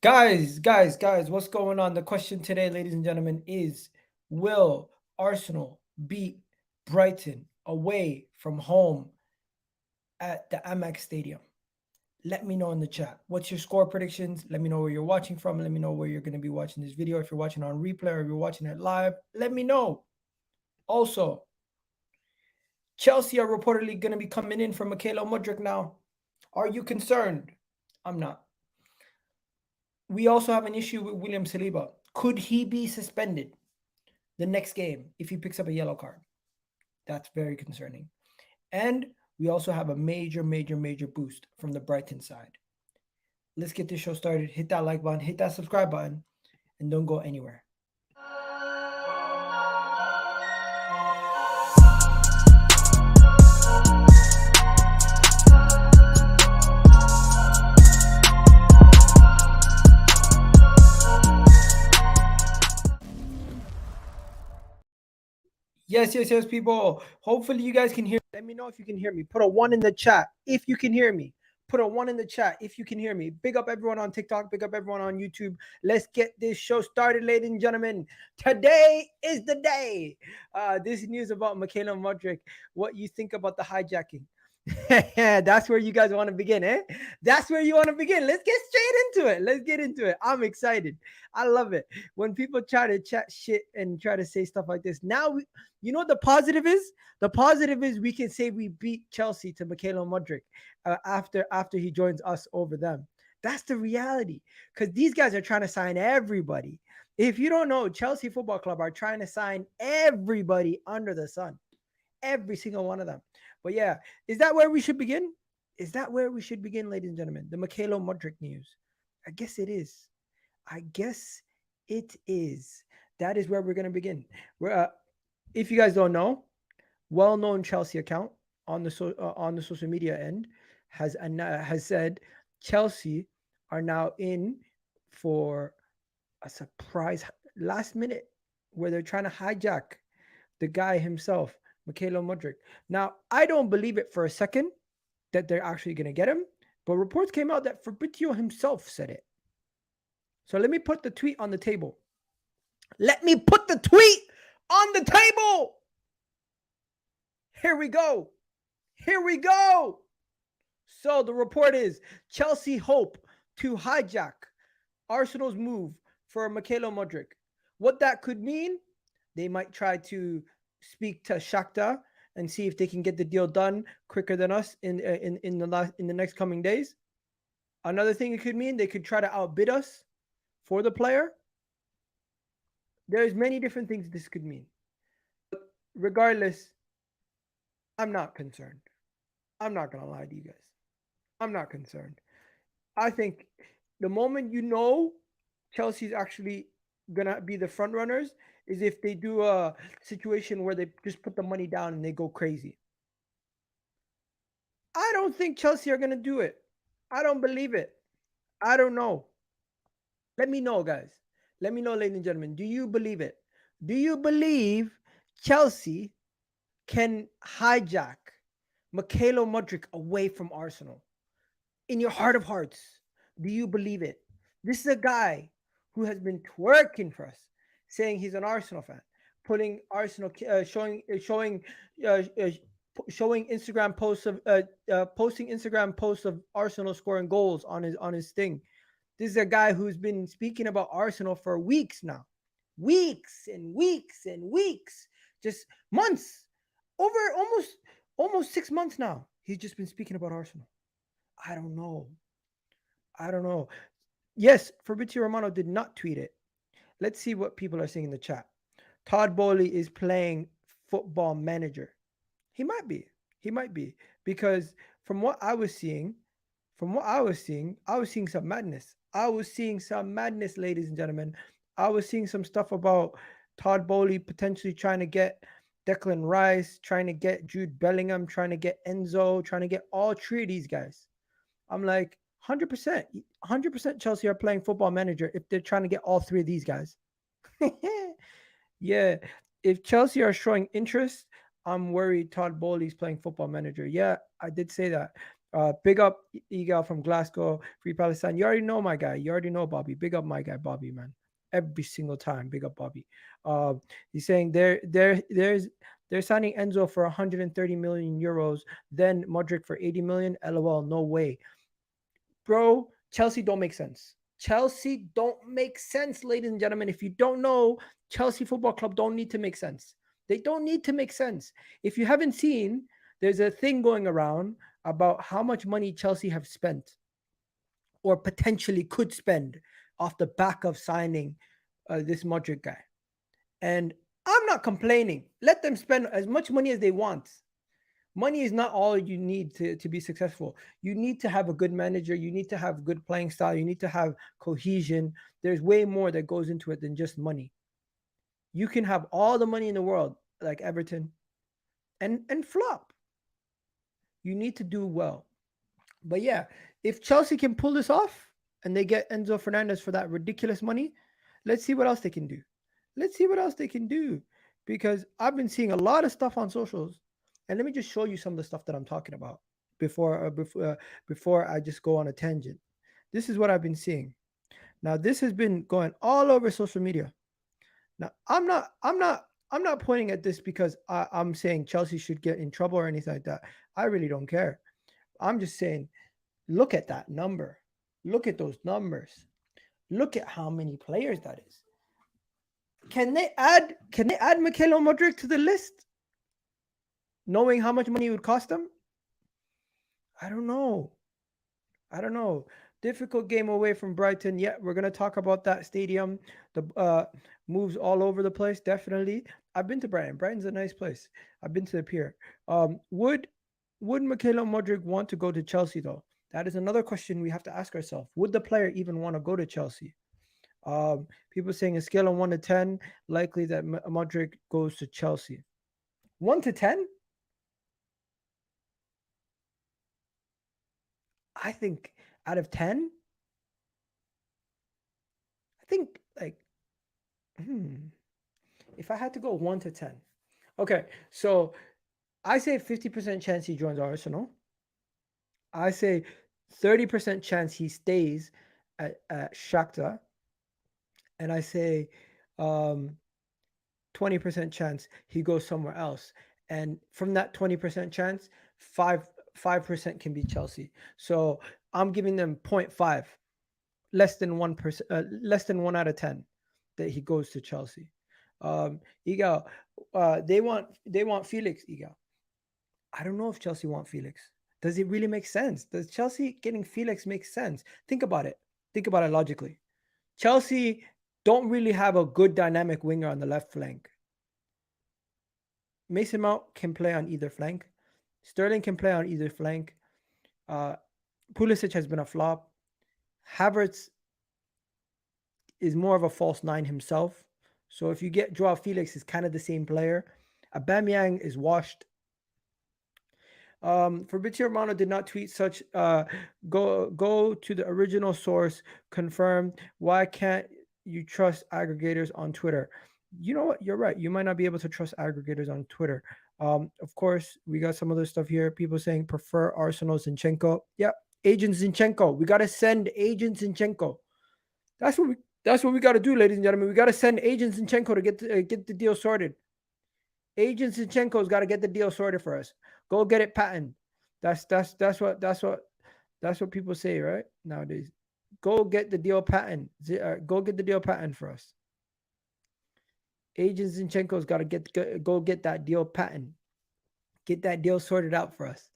Guys, what's going on? The question today, ladies and gentlemen, is will Arsenal beat Brighton away from home at the Amex Stadium? Let me know in the chat. What's your score predictions? Let me know where you're watching from. Let me know where you're going to be watching this video. If you're watching on replay or if you're watching it live, let me know. Also, Chelsea are reportedly going to be coming in for Mikel Mudryk now. Are you concerned? I'm not. We also have an issue with William Saliba. Could he be suspended the next game if he picks up a yellow card? That's very concerning. And we also have a major boost from the Brighton side. Let's get this show started. Hit that like button, hit that subscribe button, and don't go anywhere. Yes, people. Hopefully you guys can hear. Let me know if you can hear me. Put a 1 in the chat if you can hear me. Put a 1 in the chat if you can hear me. Big up everyone on TikTok. Big up everyone on YouTube. Let's get this show started, ladies and gentlemen. Today is the day. This news about Mikel Mudryk. What you think about the hijacking? That's where you guys want to begin, eh? That's where you want to begin. Let's get straight into it. Let's get into it. I'm excited. I love it when people try to chat shit and try to say stuff like this. Now, you know what the positive is? The positive is we can say we beat Chelsea to Mikel Mudryk after he joins us over them. That's the reality because these guys are trying to sign everybody. If you don't know, Chelsea Football Club are trying to sign everybody under the sun, every single one of them. But yeah, is that where we should begin? Is that where we should begin, ladies and gentlemen? The Mikel Mudryk news. I guess it is. I guess it is. That is where we're going to begin. If you guys don't know, well-known Chelsea account on the social media end has said Chelsea are now in for a surprise last minute where they're trying to hijack the guy himself, Mikel Mudryk. Now, I don't believe it for a second that they're actually going to get him, but reports came out that Fabrizio himself said it. So let me put the tweet on the table. Let me put the tweet on the table. Here we go. Here we go. So the report is Chelsea hope to hijack Arsenal's move for Mikel Mudryk. What that could mean, they might try to speak to Shakhtar and see if they can get the deal done quicker than us in the next coming days. Another thing it could mean, they could try to outbid us for the player. There's many different things this could mean. But regardless, I'm not concerned. I'm not going to lie to you guys. I'm not concerned. I think the moment you know Chelsea's actually going to be the front runners is if they do a situation where they just put the money down and they go crazy. I don't think Chelsea are going to do it. I don't believe it. I don't know. Let me know, guys. Let me know, ladies and gentlemen. Do you believe it? Do you believe Chelsea can hijack Mikel Mudryk away from Arsenal? In your heart of hearts, do you believe it? This is a guy who has been twerking for us, saying he's an Arsenal fan, putting Arsenal, showing Instagram posts of posting Instagram posts of Arsenal scoring goals on his thing. This is a guy who's been speaking about Arsenal for weeks now, weeks and weeks and weeks, just months, over almost 6 months now. He's just been speaking about Arsenal. I don't know. Yes, Fabrizio Romano did not tweet it. Let's see what people are saying in the chat. Todd Bowley is playing Football Manager. He might be. Because from what I was seeing, I was seeing some madness. Ladies and gentlemen. I was seeing some stuff about Todd Bowley potentially trying to get Declan Rice, trying to get Jude Bellingham, trying to get Enzo, trying to get all three of these guys. I'm like, 100% Chelsea are playing Football Manager if they're trying to get all three of these guys. Yeah. If Chelsea are showing interest, I'm worried Todd Bowley's playing Football Manager. Yeah, I did say that. Big up Egal from Glasgow, Free Palestine. You already know my guy. You already know Bobby. Big up my guy, Bobby, man. Every single time. Big up Bobby. He's saying they're signing Enzo for 130 million euros, then Mudryk for 80 million. LOL, no way. Bro, Chelsea don't make sense. Chelsea don't make sense, ladies and gentlemen. If you don't know, Chelsea Football Club don't need to make sense. They don't need to make sense. If you haven't seen, there's a thing going around about how much money Chelsea have spent or potentially could spend off the back of signing this Mudryk guy. And I'm not complaining. Let them spend as much money as they want. Money is not all you need to be successful. You need to have a good manager. You need to have good playing style. You need to have cohesion. There's way more that goes into it than just money. You can have all the money in the world, like Everton, and flop. You need to do well. But yeah, if Chelsea can pull this off and they get Enzo Fernandez for that ridiculous money, let's see what else they can do. Let's see what else they can do. Because I've been seeing a lot of stuff on socials. And let me just show you some of the stuff that I'm talking about before I just go on a tangent. This is what I've been seeing. Now, this has been going all over social media. Now, I'm not pointing at this because I'm saying Chelsea should get in trouble or anything like that. I really don't care. I'm just saying, look at that number. Look at those numbers. Look at how many players that is. Can they add Mikel Mudryk to the list? Knowing how much money it would cost them? I don't know. Difficult game away from Brighton. Yeah, we're going to talk about that stadium. The moves all over the place, definitely. I've been to Brighton. Brighton's a nice place. I've been to the pier. Would Mikel Mudryk want to go to Chelsea, though? That is another question we have to ask ourselves. Would the player even want to go to Chelsea? People saying a scale of 1 to 10, likely that Mudryk goes to Chelsea. 1 to 10? I think out of 10, I think like, if I had to go 1 to 10. Okay, so I say 50% chance he joins Arsenal. I say 30% chance he stays at Shakhtar. And I say 20% chance he goes somewhere else. And from that 20% chance, 5% can be Chelsea. So I'm giving them 0.5, less than 1%, less than 1 out of 10 that he goes to Chelsea. Iga, they want Felix. Iga, I don't know if Chelsea want Felix. Does it really make sense? Does Chelsea getting Felix make sense? Think about it. Think about it logically. Chelsea don't really have a good dynamic winger on the left flank. Mason Mount can play on either flank. Sterling can play on either flank. Pulisic has been a flop. Havertz is more of a false nine himself. So if you get Joao Felix, he's kind of the same player. Aubameyang is washed. Fabrizio Romano did not tweet such. Go to the original source. Confirm. Why can't you trust aggregators on Twitter? You know what? You're right. You might not be able to trust aggregators on Twitter. Of course, we got some other stuff here. People saying prefer Arsenal Zinchenko. Yeah, Agent Zinchenko. We got to send Agent Zinchenko. That's what we got to do, ladies and gentlemen. We got to send Agent Zinchenko to get the deal sorted. Agent Zinchenko's got to get the deal sorted for us. Go get it patented. That's what people say, right? Nowadays. Go get the deal patent. Go get the deal patent for us. Agent Zinchenko's got to go get that deal patent. Get that deal sorted out for us,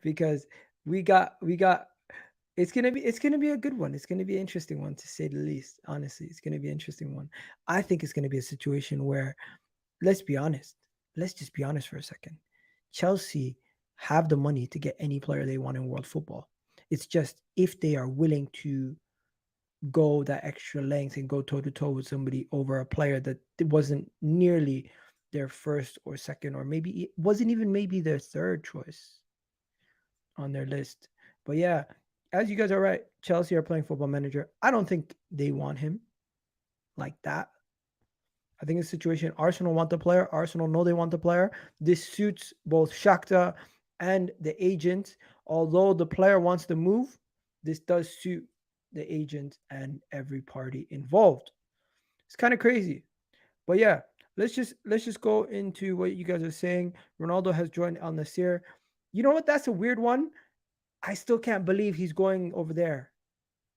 because we got. It's gonna be a good one. It's gonna be an interesting one, to say the least. Honestly, it's gonna be an interesting one. I think it's gonna be a situation where, let's be honest. Let's just be honest for a second. Chelsea have the money to get any player they want in world football. It's just if they are willing to go that extra length and go toe-to-toe with somebody over a player that wasn't nearly their first or second, or maybe it wasn't even maybe their third choice on their list. But yeah, as you guys are right, Chelsea are playing Football Manager. I don't think they want him like that. I think it's a situation, Arsenal want the player. Arsenal know they want the player. This suits both Shakhtar and the agent. Although the player wants to move, this does suit the agent and every party involved. It's kind of crazy. But yeah, let's just go into what you guys are saying. Ronaldo has joined Al Nasir. You know what? That's a weird one. I still can't believe he's going over there.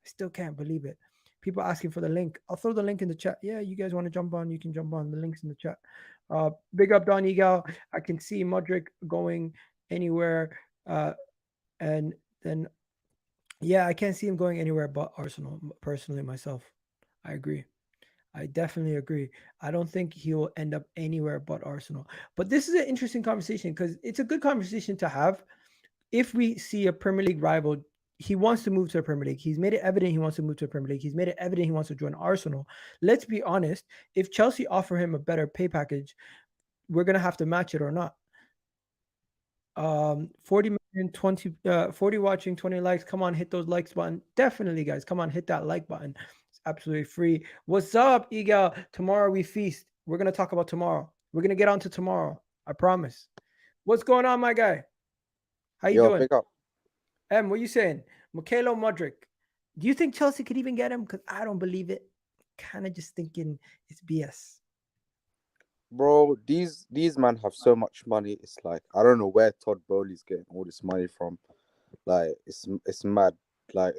I still can't believe it. People asking for the link. I'll throw the link in the chat. Yeah, you guys want to jump on, you can jump on. The link's in the chat. Big up Don Egal. I can see Mudryk going anywhere. And then yeah, I can't see him going anywhere but Arsenal. Personally, myself, I agree. I definitely agree. I don't think he will end up anywhere but Arsenal. But this is an interesting conversation because it's a good conversation to have. If we see a Premier League rival, he wants to move to the Premier League. He's made it evident he wants to move to the Premier League. He's made it evident he wants to join Arsenal. Let's be honest. If Chelsea offer him a better pay package, we're gonna have to match it or not. 40 million, 20, 40 watching, 20 likes. Come on, hit those likes button. Definitely, guys. Come on, hit that like button. It's absolutely free. What's up, Egal? Tomorrow we feast. We're gonna talk about tomorrow. We're gonna get on to tomorrow. I promise. What's going on, my guy? How you Yo, doing? pick up. What you saying? Mikel Mudryk. Do you think Chelsea could even get him? Because I don't believe it. Kind of just thinking it's BS. Bro, these man have so much money. It's like I don't know where Todd Bowley's getting all this money from. Like it's mad. Like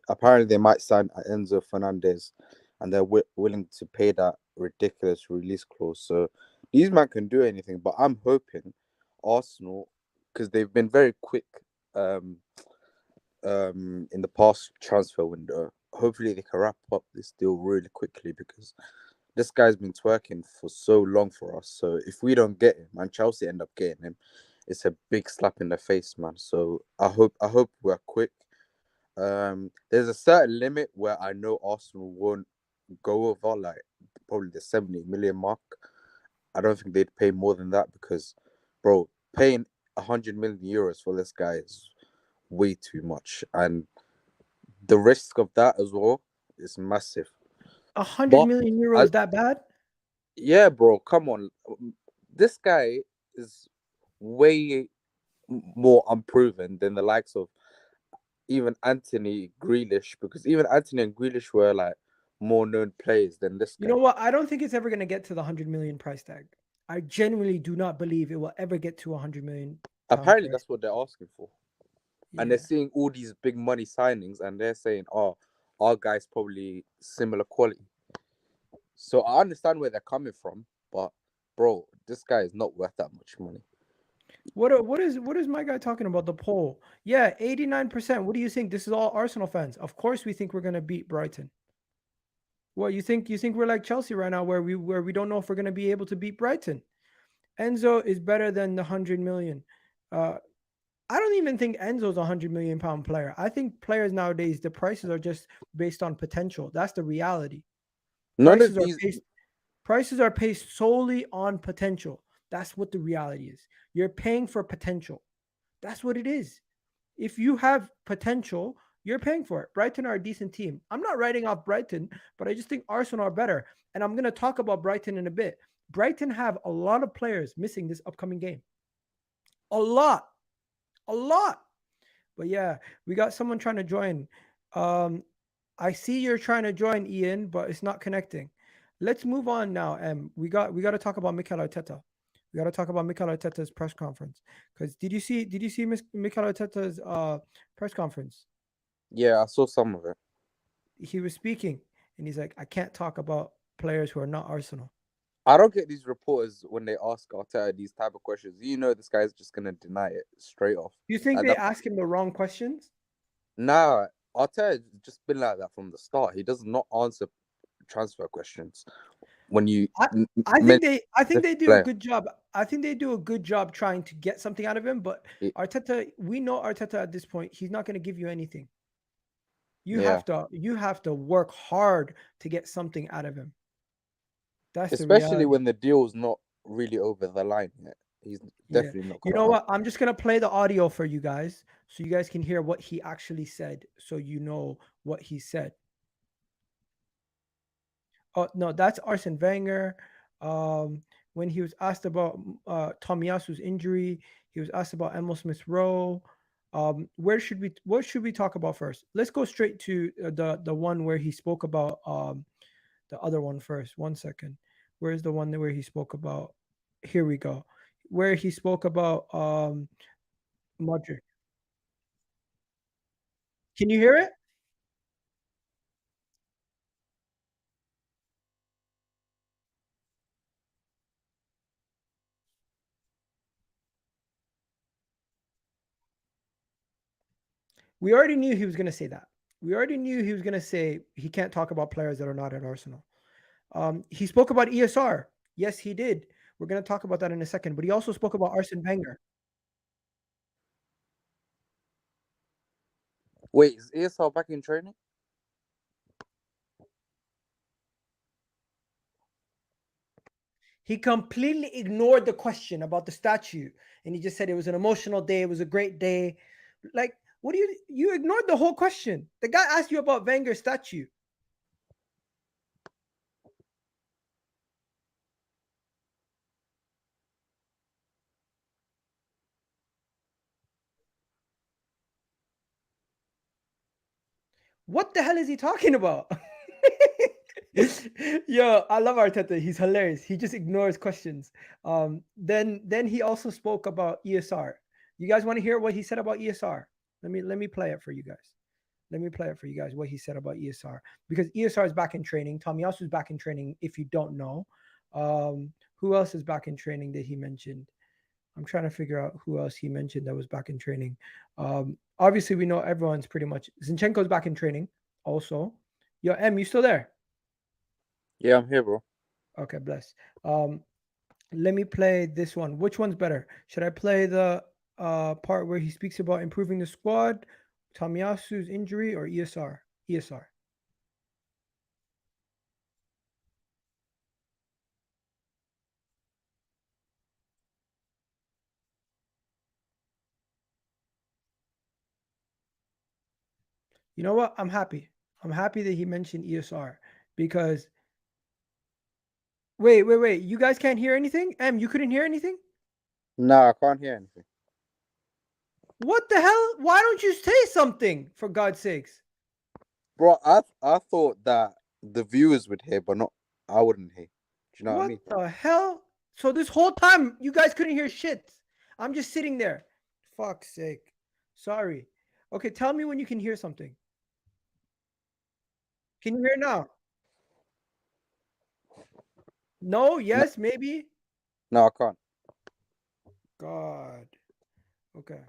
apparently they might sign Enzo Fernandez, and they're willing to pay that ridiculous release clause. So these man can do anything. But I'm hoping Arsenal, because they've been very quick um in the past transfer window. Hopefully they can wrap up this deal really quickly because this guy's been twerking for so long for us. So if we don't get him and Chelsea end up getting him, it's a big slap in the face, man. So I hope we're quick. There's a certain limit where I know Arsenal won't go over, like probably the 70 million mark. I don't think they'd pay more than that because, bro, paying 100 million euros for this guy is way too much, and the risk of that as well is massive. A hundred But million I, euros that bad? yeah, bro, come on. This guy is way more unproven than the likes of even Antony Grealish, because even Antony and Grealish were like more known players than this You know guy. what? I don't think it's ever going to get to the 100 million price tag. I genuinely do not believe it will ever get to a 100 million pound Apparently, player. that's what they're asking for, and they're Yeah. seeing all these big money signings, and they're saying, "Oh, our guy's probably similar quality." So I understand where they're coming from, but bro, this guy is not worth that much money. What is my guy talking about the poll? Yeah, 89%. What do you think? This is all Arsenal fans. Of course we think we're going to beat Brighton. What you think we're like Chelsea right now where we don't know if we're going to be able to beat Brighton. Enzo is better than the 100 million. Uh I don't even think Enzo's a 100 million pound player. I think players nowadays the prices are just based on potential. That's the reality. None of Prices are these. based prices are based solely on potential. That's what the reality is. You're paying for potential. That's what it is. If you have potential, you're paying for it. Brighton are a decent team. I'm not writing off Brighton, but I just think Arsenal are better. And I'm going to talk about Brighton in a bit. Brighton have a lot of players missing this upcoming game. A lot. A lot. But yeah, we got someone trying to join. Um, I see you're trying to join, Ian, but it's not connecting. Let's move on now. We got to talk about Mikel Arteta. We got to talk about Mikel Arteta's press conference. Because did you see Mikel Arteta's press conference? Yeah, I saw some of it. He was speaking and he's like, I can't talk about players who are not Arsenal. I don't get these reporters when they ask Arteta these type of questions. You know, this guy's just gonna deny it straight off. Do you think And they that, ask him the wrong questions? nah, Arteta's just been like that from the start. He does not answer transfer questions when you I I think mention they a do a player. good job. I think they do a good job trying to get something out of him. But He- Arteta, we know Arteta at this point, he's not going to give you anything. You Yeah, have to you have to work hard to get something out of him. That's the especially reality. when the deal's not really over the line yet. He's Yeah. definitely not You gonna know answer. what? I'm just gonna play the audio for you guys so you guys can hear what he actually said, so you know what he said. Oh no, that's Arsene Wenger. Um, when he was asked about Tomiyasu's injury, he was asked about Emil Smith Rowe. What should we talk about first? Let's go straight to the one where he spoke about the other one first. One second. Where's the one where he spoke about? Here we go. Where he spoke about Mudryk. Can you hear it? We already knew he was going to say that. We already knew he was going to say he can't talk about players that are not at Arsenal. He spoke about ESR. Yes, he did. We're going to talk about that in a second. But he also spoke about Arsene Wenger. Wait, is ESL back in training? He completely ignored the question about the statue, and he just said it was an emotional day. It was a great day. Like, what do you ignored the whole question? The guy asked you about Wenger's statue. What the hell is he talking about? Yo, I love Arteta. He's hilarious. He just ignores questions. Then he also spoke about ESR. You guys want to hear what he said about ESR? Let me play it for you guys. Let me play it for you guys what he said about ESR, because ESR is back in training. Tomiyasu is back in training. If you don't know, who else is back in training that he mentioned? I'm trying to figure out who else he mentioned that was back in training. Obviously, we know everyone's pretty much. Zinchenko's back in training also. Yo, M, you still there? Yeah, I'm here, bro. Okay, bless. Let me play this one. Which one's better? Should I play the part where he speaks about improving the squad, Tomiyasu's injury, or ESR? ESR. You know what? I'm happy. I'm happy that he mentioned ESR because wait. You guys can't hear anything? M, you couldn't hear anything? No, I can't hear anything. What the hell? Why don't you say something, for God's sakes? Bro, I thought that the viewers would hear, but not I wouldn't hear. Do you know what I mean? What the hell? So this whole time you guys couldn't hear shit. I'm just sitting there. Fuck's sake. Sorry. Okay, tell me when you can hear something. Can you hear now? No, No, yes, maybe. no, I can't. God. Okay.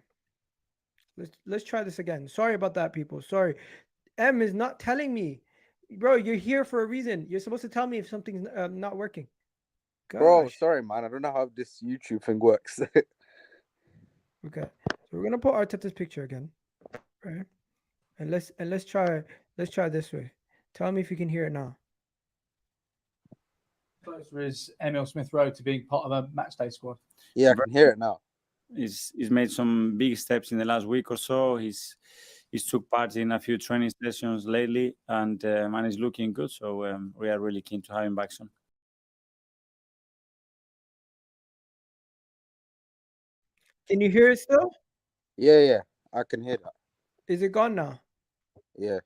Let's try this again. Sorry about that, people. Sorry. M is not telling me. Bro, you're here for a reason. You're supposed to tell me if something's not working. Bro, Gosh. sorry, man. I don't know how this YouTube thing works. Okay. So we're gonna put Arteta's picture again. Right? And let's try this way. Tell me if you can hear it now. Closer is Emil Smith-Rowe to being part of a matchday squad. Yeah, I can hear it now. He's made some big steps in the last week or so. He's took part in a few training sessions lately, and man is looking good. So we are really keen to have him back soon. Can you hear it still? Yeah, I can hear that. Is it gone now? Yeah.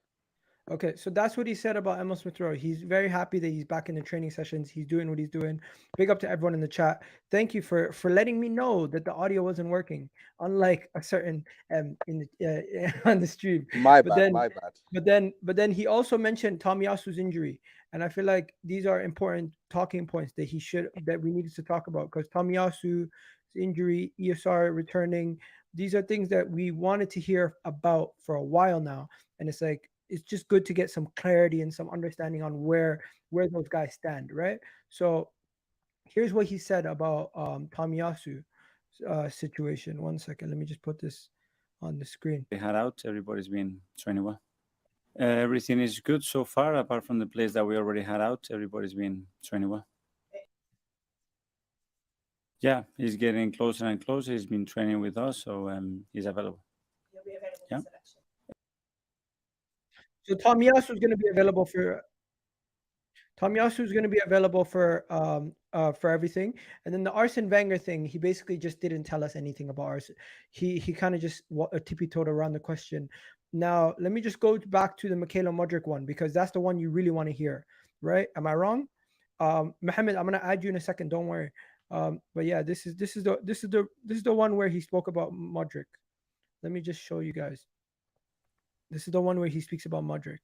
Okay, so that's what he said about Emil Smith Rowe. He's very happy that he's back in the training sessions. He's doing what he's doing. Big up to everyone in the chat. Thank you for letting me know that the audio wasn't working, unlike a certain in the on the stream. My But bad. But then he also mentioned Tomiyasu's injury, and I feel like these are important talking points that we needed to talk about, because Tomiyasu's injury, ESR returning, these are things that we wanted to hear about for a while now, and it's like, it's just good to get some clarity and some understanding on where those guys stand, right? So here's what he said about Tomiyasu situation. One second, let me just put this on the screen. They had out. Everybody's been training well. Everything is good so far, apart from the players that we already had out. Everybody's been training well. Yeah, he's getting closer and closer. He's been training with us, so he's available. He'll be available Yeah. for selection. So Tomiyasu is going to be available for for everything. And then the Arsene Wenger thing, he basically just didn't tell us anything about Arsene. He kind of just tippy-toed around the question. Now, let me just go back to the Mikel Mudryk one, because that's the one you really want to hear, right? Am I wrong? Mohammed, I'm gonna add you in a second. Don't worry. But yeah, this is the one where he spoke about Mudryk. Let me just show you guys. This is the one where he speaks about Mudryk.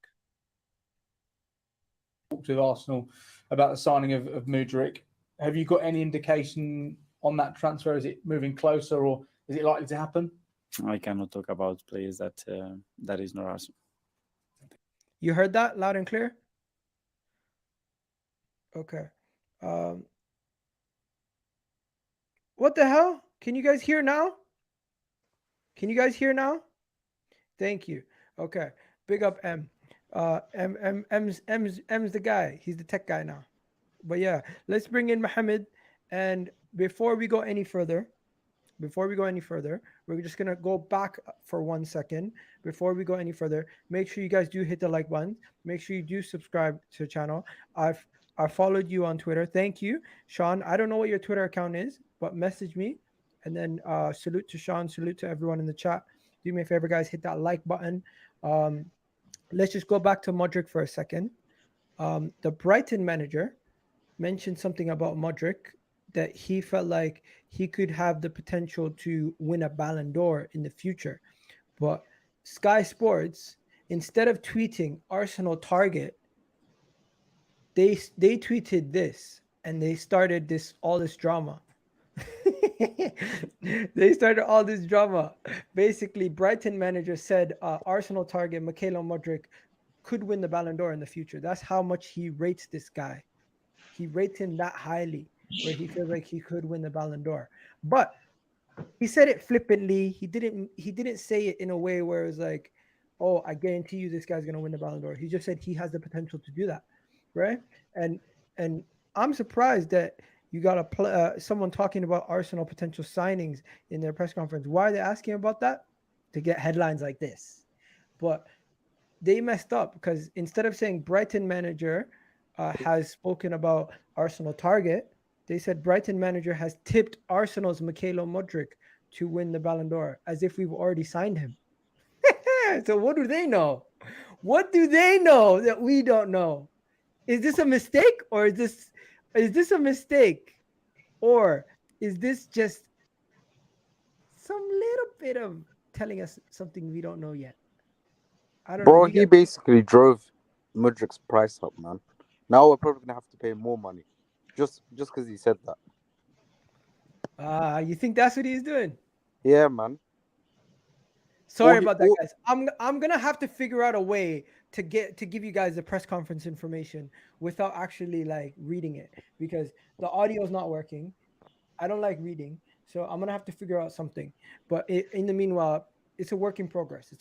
Talked with Arsenal about the signing of Mudryk. Have you got any indication on that transfer? Is it moving closer, or is it likely to happen? I cannot talk about players that is not Arsenal. You heard that loud and clear? Okay. What the hell? Can you guys hear now? Can you guys hear now? Thank you. Okay. Big up M. M's the guy. He's the tech guy now. But yeah, let's bring in Mohammed. And before we go any further, we're just gonna go back for 1 second. Before we go any further, make sure you guys do hit the like button. Make sure you do subscribe to the channel. I followed you on Twitter. Thank you, Sean. I don't know what your Twitter account is, but message me. And then salute to Sean. Salute to everyone in the chat. Do me a favor, guys. Hit that like button. Let's just go back to Mudryk for a second. The Brighton manager mentioned something about Mudryk, that he felt like he could have the potential to win a Ballon d'Or in the future. But Sky Sports, instead of tweeting Arsenal target, they tweeted this, and they started all this drama. They started all this drama. Basically, Brighton manager said Arsenal target Mikel Mudryk could win the Ballon d'Or in the future. That's how much he rates this guy. He rates him that highly, where he feels like he could win the Ballon d'Or. But he said it flippantly. He didn't say it in a way where it was like, oh, I guarantee you this guy's going to win the Ballon d'Or. He just said he has the potential to do that, right? And I'm surprised that you got someone talking about Arsenal potential signings in their press conference. Why are they asking about that? To get headlines like this. But they messed up, because instead of saying Brighton manager has spoken about Arsenal target, they said Brighton manager has tipped Arsenal's Mikel Mudryk to win the Ballon d'Or, as if we've already signed him. So what do they know? What do they know that we don't know? Is this a mistake, or is this a mistake, or is this just some little bit of telling us something we don't know yet? I don't know. Bro, he basically drove Mudryk's price up, man. Now we're probably gonna have to pay more money, just because he said that. You think that's what he's doing? Yeah, man. Sorry about that, guys. I'm gonna have to figure out a way to give you guys the press conference information without actually like reading it, because the audio is not working. I don't like reading, so I'm gonna have to figure out something. But in the meanwhile, it's a work in progress.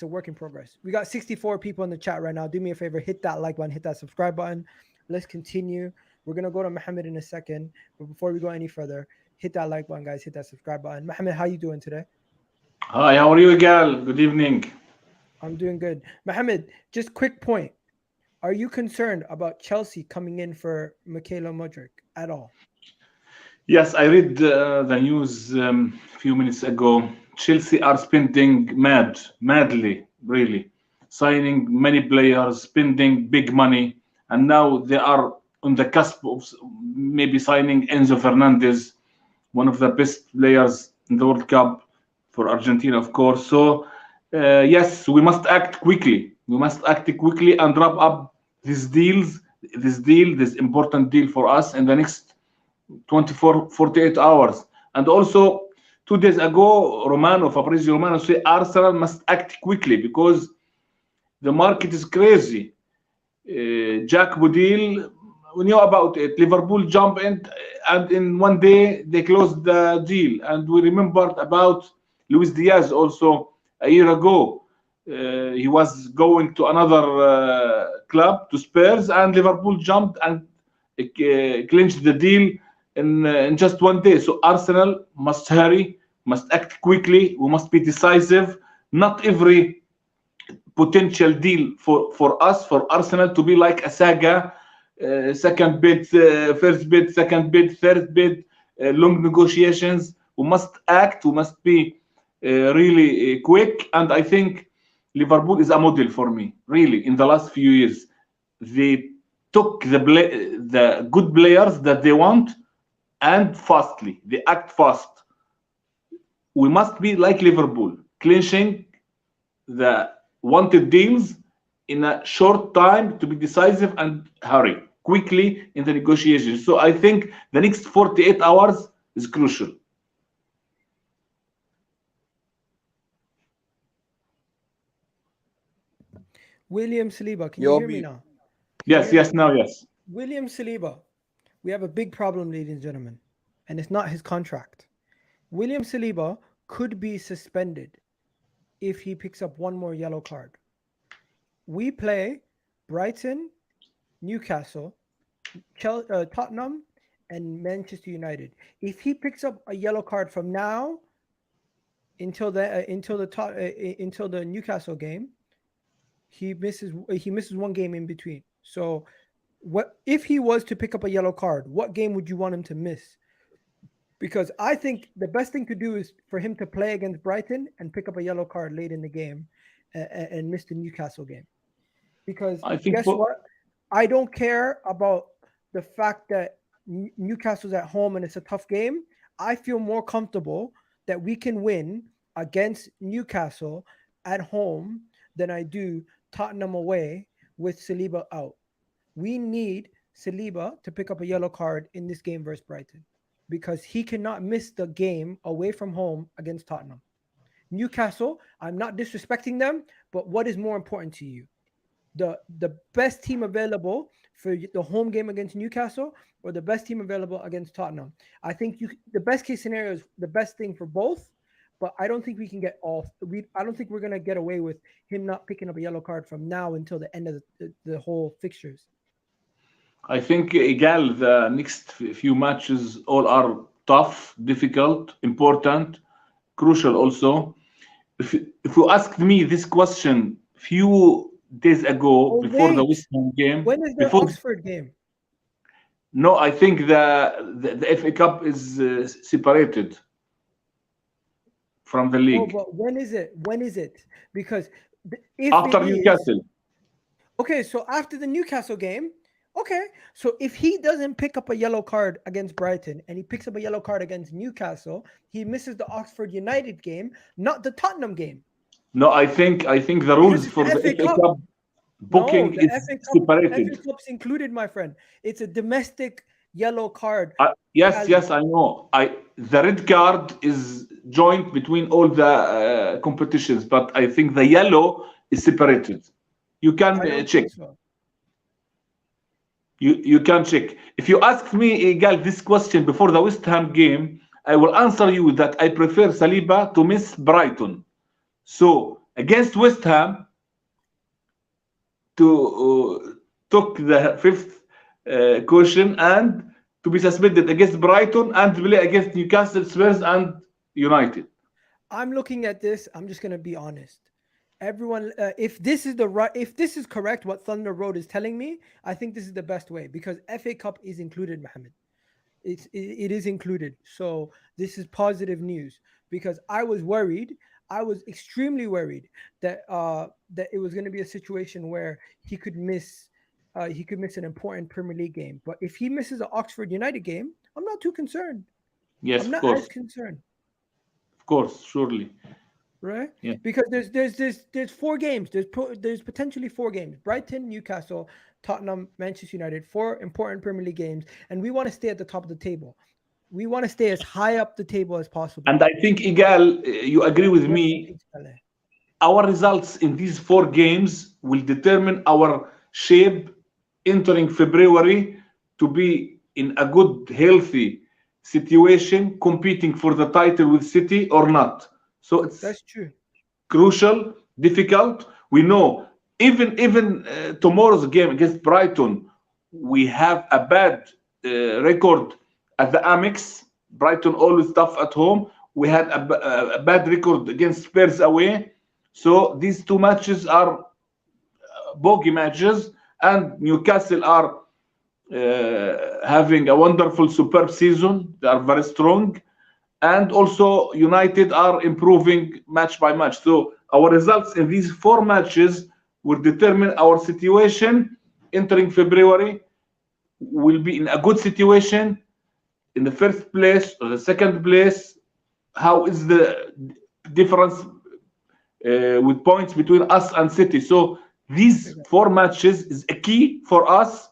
We got 64 people in the chat right now. Do me a favor, hit that like button, hit that subscribe button. Let's continue. We're gonna go to Mohammed in a second, but before we go any further, hit that like button, guys. Hit that subscribe button. Mohammed, how you doing today? Hi, how are you, Gal? Good evening. I'm doing good. Mohammed, just quick point. Are you concerned about Chelsea coming in for Mikel Mudryk at all? Yes, I read the news a few minutes ago. Chelsea are spending madly, really, signing many players, spending big money, and now they are on the cusp of maybe signing Enzo Fernandez, one of the best players in the World Cup for Argentina, of course. So, yes, we must act quickly. We must act quickly and wrap up these deals, this important deal for us in the next 48 hours. And also, 2 days ago, Fabrizio Romano said Arsenal must act quickly because the market is crazy. Jack Budil, we knew about it. Liverpool jumped in, and in 1 day they closed the deal. And we remembered about Luis Diaz also a year ago. He was going to another club, to Spurs, and Liverpool jumped and clinched the deal in just 1 day. So Arsenal must hurry, must act quickly. We must be decisive. Not every potential deal for us, for Arsenal, to be like a saga second bid, first bid, second bid, third bid, long negotiations. We must act. We must be really quick. And I think Liverpool is a model for me, really, in the last few years. They took the good players that they want and fastly. They act fast. We must be like Liverpool, clinching the wanted deals in a short time to be decisive and hurry quickly in the negotiations. So I think the next 48 hours is crucial. William Saliba, can you hear me now? Yes, now, yes. William Saliba, we have a big problem, ladies and gentlemen, and it's not his contract. William Saliba could be suspended if he picks up one more yellow card. We play Brighton, Newcastle, Tottenham, and Manchester United. If he picks up a yellow card from now until the Newcastle game, he misses one game in between. So, what if he was to pick up a yellow card? What game would you want him to miss? Because I think the best thing to do is for him to play against Brighton and pick up a yellow card late in the game and miss the Newcastle game. Because guess what? I don't care about the fact that Newcastle's at home and it's a tough game. I feel more comfortable that we can win against Newcastle at home than I do Tottenham away with Saliba out. We need Saliba to pick up a yellow card in this game versus Brighton, because he cannot miss the game away from home against Tottenham. Newcastle, I'm not disrespecting them, but what is more important to you? The best team available for the home game against Newcastle or the best team available against Tottenham? I think the best case scenario is the best thing for both, but I don't think we can get I don't think we're going to get away with him not picking up a yellow card from now until the end of the whole fixtures. I think, Igal, the next few matches all are tough, difficult, important, crucial also. If you asked me this question few days ago before the West Ham game. When is the Oxford game? No, I think the FA Cup is separated from the league. Oh, but when is it? When is it? Because after Newcastle. Okay, so after the Newcastle game. Okay, so if he doesn't pick up a yellow card against Brighton and he picks up a yellow card against Newcastle, he misses the Oxford United game, not the Tottenham game. No, I think the rules for the FA Cup booking is separated. FA Cup's included, my friend. It's a domestic yellow card. Yes, I know. The red card is joint between all the competitions, but I think the yellow is separated. You can check. You can check. If you asked me, Igal, this question before the West Ham game, I will answer you that I prefer Saliba to miss Brighton. So against West Ham, to took the fifth caution and to be suspended against Brighton and play against Newcastle, Spurs, and United. I'm looking at this. I'm just going to be honest. Everyone, if this is correct, what Thunder Road is telling me, I think this is the best way, because FA Cup is included, Mohammed. It is included. So this is positive news, because I was worried. I was extremely worried that that it was going to be a situation where he could miss an important Premier League game. But if he misses the Oxford United game, I'm not too concerned. Yes, I'm not of course. as concerned. Of course, surely. Right? Yeah. Because there's 4 games. There's potentially 4 games. Brighton, Newcastle, Tottenham, Manchester United, 4 important Premier League games, and we want to stay at the top of the table. We want to stay as high up the table as possible. And I think, Igal, you agree with me. Our results in these 4 games will determine our shape entering February to be in a good, healthy situation, competing for the title with City or not. So that's true. Crucial, difficult. We know even tomorrow's game against Brighton, we have a bad record at the Amex. Brighton always tough at home. We had a bad record against Spurs away. So these 2 matches are bogey matches, and Newcastle are having a wonderful, superb season. They are very strong. And also, United are improving match by match. So our results in these 4 matches will determine our situation entering February. Will be in a good situation in the first place or the second place. How is the difference with points between us and City? So these 4 matches is a key for us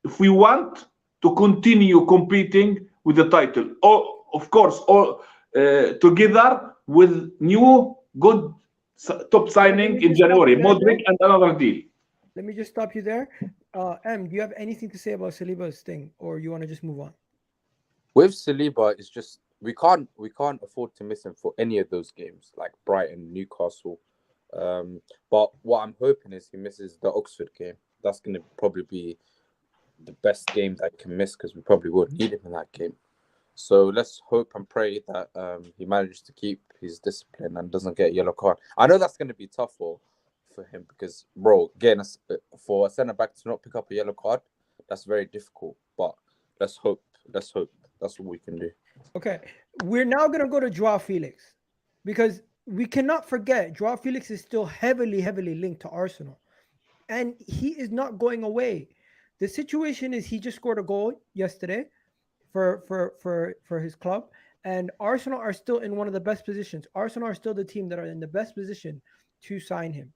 if we want to continue competing with the title. Oh, of course, all together with new good top signing in January, Mudryk and another deal. Let me just stop you there. M, do you have anything to say about Saliba's thing, or you want to just move on? With Saliba, it's just we can't afford to miss him for any of those games, like Brighton, Newcastle. But what I'm hoping is he misses the Oxford game. That's going to probably be the best game that he can miss because we probably would need him in that game. So let's hope and pray that he manages to keep his discipline and doesn't get a yellow card. I know that's going to be tough for him because, bro, getting for a centre back to not pick up a yellow card, that's very difficult. But let's hope. That's what we can do. Okay, we're now going to go to Joao Felix because we cannot forget Joao Felix is still heavily linked to Arsenal, and he is not going away. The situation is he just scored a goal yesterday for his club, and Arsenal are still in one of the best positions. Arsenal are still the team that are in the best position to sign him.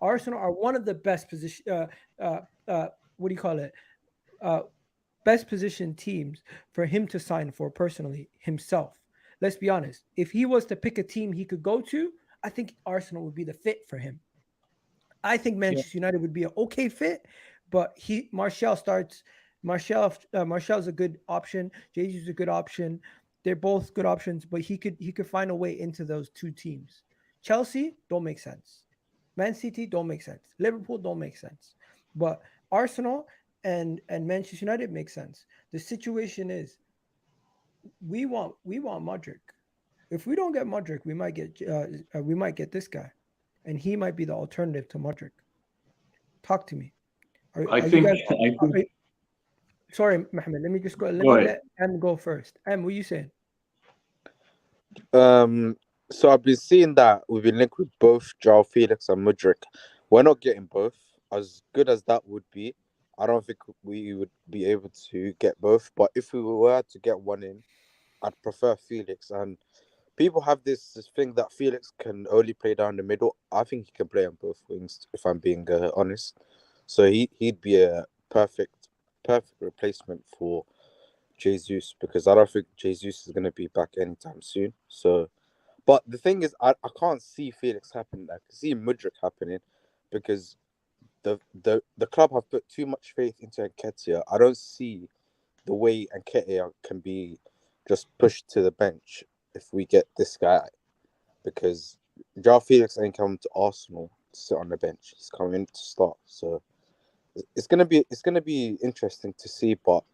Arsenal are one of the best position. What do you call it? Best positioned teams for him to sign for personally himself. Let's be honest. If he was to pick a team he could go to, I think Arsenal would be the fit for him. I think Manchester United would be an okay fit, but Martial's a good option. Jesus is a good option. They're both good options, but he could find a way into those 2 teams. Chelsea don't make sense. Man City don't make sense. Liverpool don't make sense. But Arsenal and Manchester United make sense. The situation is we want Mudryk. If we don't get Mudryk, we might get this guy, and he might be the alternative to Mudryk. Talk to me. Sorry, Mohammed. Let me just go. Let M go first. M, what are you saying? So I've been seeing that we've been linked with both Joao Felix and Mudryk. We're not getting both. As good as that would be, I don't think we would be able to get both. But if we were to get one in, I'd prefer Felix. And people have this thing that Felix can only play down the middle. I think he can play on both wings, if I'm being honest. So he'd be a perfect replacement for Jesus, because I don't think Jesus is going to be back anytime soon. So, but the thing is, I can't see Felix happening. I can see Mudryk happening because the club have put too much faith into Nketiah. I don't see the way Nketiah can be just pushed to the bench if we get this guy, because Joao Felix ain't coming to Arsenal to sit on the bench. He's coming to start. So it's gonna be interesting to see. But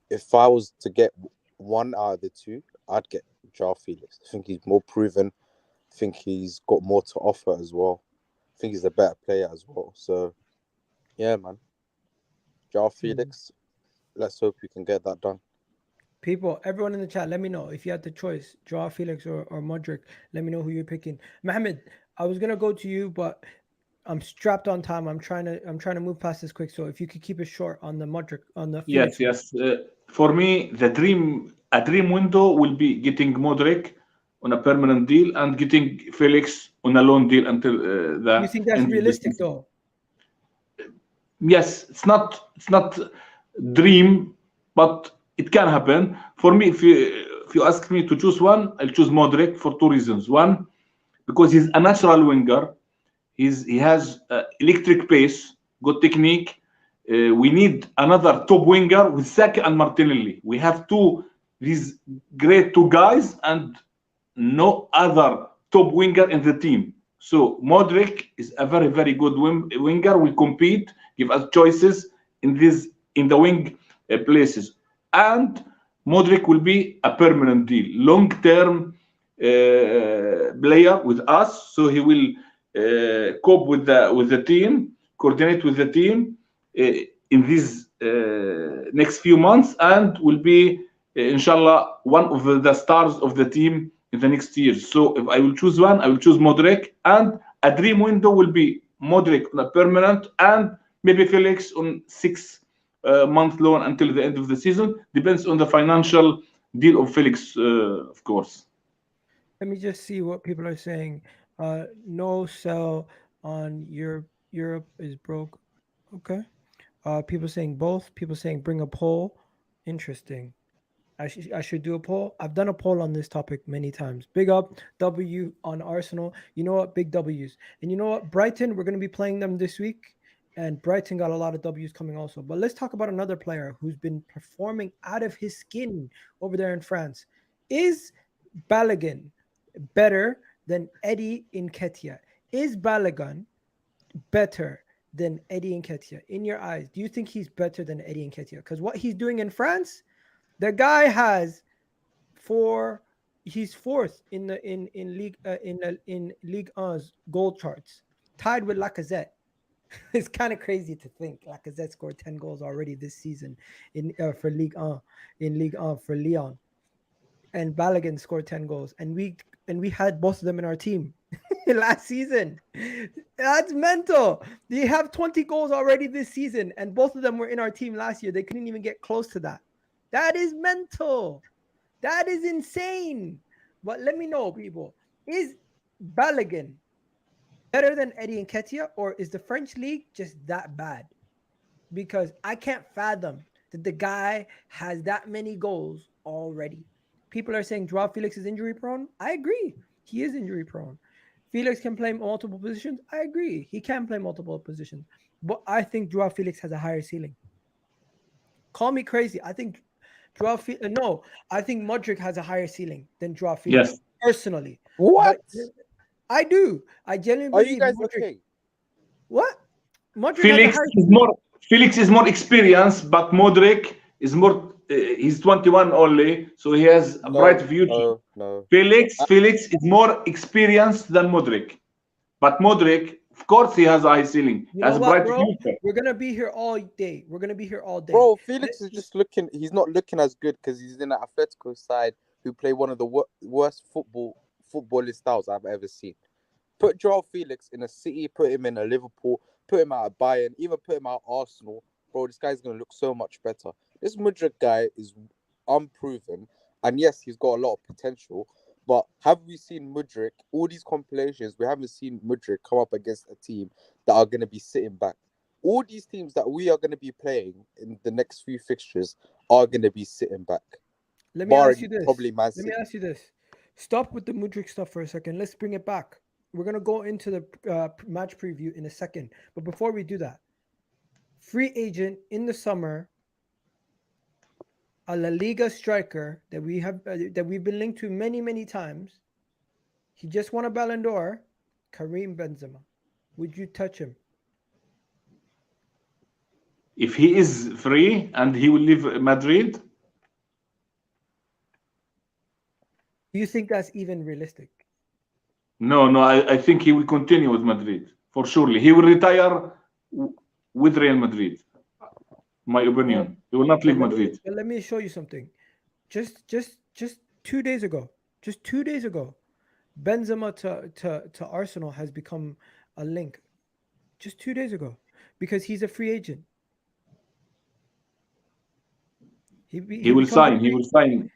if I was to get one out of the 2, I'd get Joao Felix. I think he's more proven. I think he's got more to offer as well. I think he's a better player as well. So yeah, man. Joao Felix. Let's hope we can get that done. People, everyone in the chat, let me know if you had the choice, Joao Felix or Mudryk. Let me know who you're picking. Mohammed, I was gonna go to you, but I'm strapped on time. I'm trying to move past this quick. So if you could keep it short on the Mudryk, on the Felix. Yes. For me, a dream window will be getting Mudryk on a permanent deal and getting Felix on a loan deal until the. You think that's realistic though? Yes, it's not dream, but it can happen. For me, if you ask me to choose one, I'll choose Mudryk for 2 reasons. One, because he's a natural winger. He has electric pace, good technique. We need another top winger with Saka and Martinelli. We have these great 2 guys and no other top winger in the team. So Mudryk is a very, very good winger. We compete, give us choices in the wing places. And Mudryk will be a permanent deal, long-term player with us. So he will cope with the team, coordinate with the team in these next few months, and will be inshallah one of the stars of the team in the next years. So if I will choose one, I will choose Mudryk, and a dream window will be Mudryk on a permanent and maybe Felix on 6-month loan until the end of the season. Depends on the financial deal of Felix, of course. Let me just see what people are saying. No sell on Europe. Europe is broke. Okay. People saying both. People saying bring a poll. Interesting. I should do a poll. I've done a poll on this topic many times. Big up W on Arsenal. You know what? Big W's. And you know what? Brighton, we're going to be playing them this week. And Brighton got a lot of W's coming also. But let's talk about another player who's been performing out of his skin over there in France. Is Balogun better than Eddie Nketiah? Is Balogun better than Eddie Nketiah? In your eyes, do you think he's better than Eddie Nketiah? Because what he's doing in France, the guy has he's fourth in Ligue 1's goal charts, tied with Lacazette. It's kind of crazy to think Lacazette scored 10 goals already this season for Ligue 1 for Lyon, and Balogun scored 10 goals, and we had both of them in our team last season. That's mental. They have 20 goals already this season, and both of them were in our team last year. They couldn't even get close to that. That is mental. That is insane. But let me know, people. Is Balogun better than Eddie Nketiah, or is the French league just that bad? Because I can't fathom that the guy has that many goals already. People are saying Joao Felix is injury prone. I agree. He is injury prone. Felix can play multiple positions. I agree. He can play multiple positions. But I think Joao Felix has a higher ceiling. Call me crazy. I think I think Mudryk has a higher ceiling than Joao Felix. Yes. Personally. What? But I do. I genuinely Are believe you guys Mudryk. okay? What? Mudryk Felix is more experienced, but Mudryk is more. He's 21 only, so he has a bright future. No. Felix is more experienced than Mudryk, but Mudryk, of course, he has a high ceiling. You has know a what, bright bro? future. We're gonna be here all day. Bro, Felix is just looking. He's not looking as good because he's in an Atletico side who play one of the worst footballing styles I've ever seen. Put Joao Felix in a City, put him in a Liverpool, put him out at Bayern, even put him out at Arsenal. Bro, this guy's gonna look so much better. This Mudryk guy is unproven, and yes, he's got a lot of potential. But have we seen Mudryk? All these compilations, we haven't seen Mudryk come up against a team that are going to be sitting back. All these teams that we are going to be playing in the next few fixtures are going to be sitting back. Let me ask you this. Probably Man City. Let me ask you this. Stop with the Mudryk stuff for a second. Let's bring it back. We're going to go into the match preview in a second. But before we do that, free agent in the summer, a La Liga striker that we've been linked to many times. He just won a Ballon d'Or, Karim Benzema. Would you touch him? If he is free and he will leave Madrid, Do you think that's even realistic? no, I think he will continue with Madrid for surely. He will retire with Real Madrid. My opinion, he will not leave Madrid. Let me show you something. Just 2 days ago, Benzema to Arsenal has become a link. Just 2 days ago, because he's a free agent. He will sign.